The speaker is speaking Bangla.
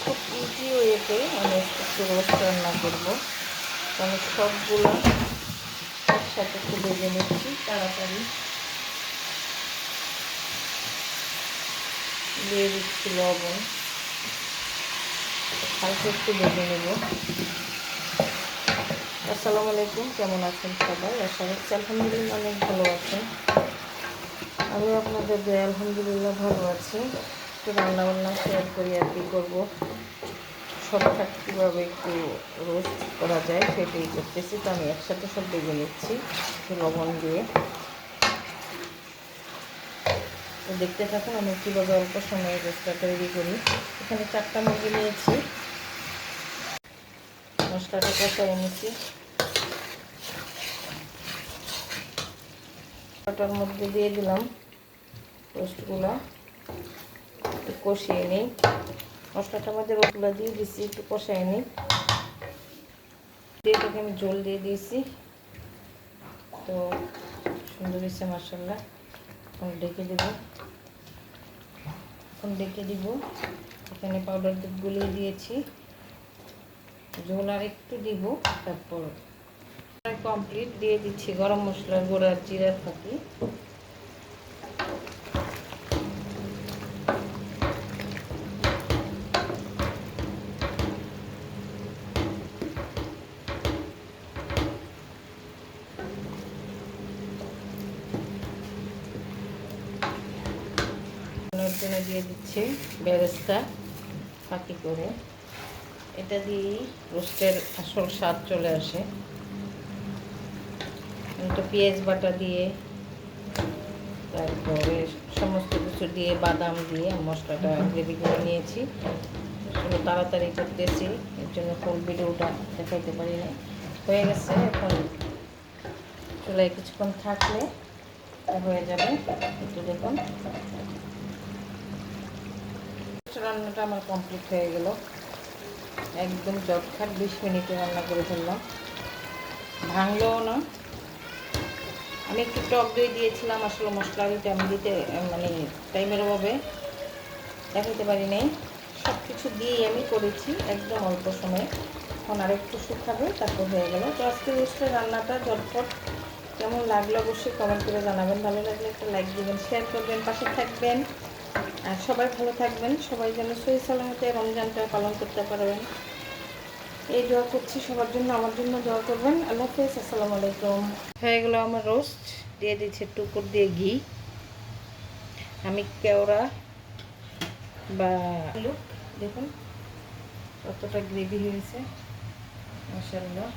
খুব ইজি ওয়েতে আমি একটু রোস্ট রান্না করবো। আমি সবগুলো একসাথে একটু ভেজে নিচ্ছি তাড়াতাড়ি। দিয়ে দিচ্ছি লবণ, হালকা একটু ভেজে নেব। আসসালামু আলাইকুম, কেমন আছেন সবাই? আশা করছি আলহামদুলিল্লাহ অনেক ভালো আছেন। আমি আপনাদের দয়া আলহামদুলিল্লাহ ভালো আছি। একটু রান্নাবান্না শেয়ার করি আর কি করবো, শর্টকাট কীভাবে একটু রোস্ট করা যায় সেটাই করতেছি। তো আমি একসাথে সব ভেজে নিচ্ছি একটু লবণ দিয়ে। তো দেখতে থাকুন আমি কীভাবে অল্প সময়ে রোস্টটা তৈরি করি। এখানে 4টা মুরগি নিয়েছি, মশলাটা কষাই নিচ্ছি। ওটার মধ্যে দিয়ে দিলাম রোস্টগুলো, একটু কষিয়ে নিই। মশলাটার মধ্যে রোস্টগুলো দিয়ে দিচ্ছি, একটু কষাই নিই। দিয়ে এটাকে আমি জল দিয়ে দিয়েছি। তো সুন্দর হয়েছে মাশাআল্লাহ। এখন ঢেকে দিব। এখানে পাউডার দুধ গুলিয়ে দিয়েছি, ঝোল আর একটু দিব। তারপর কমপ্লিট দিয়ে দিচ্ছি গরম মশলার গুঁড়া, জিরার ফাঁকি। জন্য দিয়ে দিচ্ছি বেরেস্তা ফাঁকি করে। এটা দিয়েই রোস্টের আসল স্বাদ চলে আসে। একটু পেঁয়াজ বাটা দিয়ে, তারপরে সমস্ত কিছু দিয়ে, বাদাম দিয়ে মশলাটা গ্রেভি করে নিয়েছি। আসলে তাড়াতাড়ি করতেছি, এর জন্য ফুল ভিডিওটা দেখাইতে পারি না। হয়ে গেছে, এখন চুলায় কিছুক্ষণ থাকলে হয়ে যাবে। একটু দেখুন, রান্নাটা আমার কমপ্লিট হয়ে গেল। একদম জটখাট 20 মিনিটে রান্না করে ফেললাম, ভাঙলেও না। আমি একটু টক দই দিয়েছিলাম, আসলে মশলাটা আমি দিতে মানে টাইমের অভাবে দেখাতে পারি নাই। সব কিছু দিয়েই আমি করেছি একদম অল্প সময়ে। এখন আর একটু শুকাবে, তারপর হয়ে গেল। তো আজকে রোস্টের রান্নাটা ঝটপট কেমন লাগলো অবশ্যই কমেন্ট করে জানাবেন। ভালো লাগলে একটা লাইক দিবেন, শেয়ার করবেন, পাশে থাকবেন। আর সবাই ভালো থাকবেন, সবাই যেন সহি সালামতে রমজানটা পালন করতে পারবেন এই দোয়া করছি সবার জন্য। আমার জন্য দোয়া করবেন। আল্লাহ হাফেজ, আসসালামু আলাইকুম। হয়ে গেল আমার রোস্ট। দিয়ে দিচ্ছি একটু উপর দিয়ে ঘি। আমি কেওড়া বা লুক দেখুন কতটা গ্রেভি হয়েছে মাশাআল্লাহ।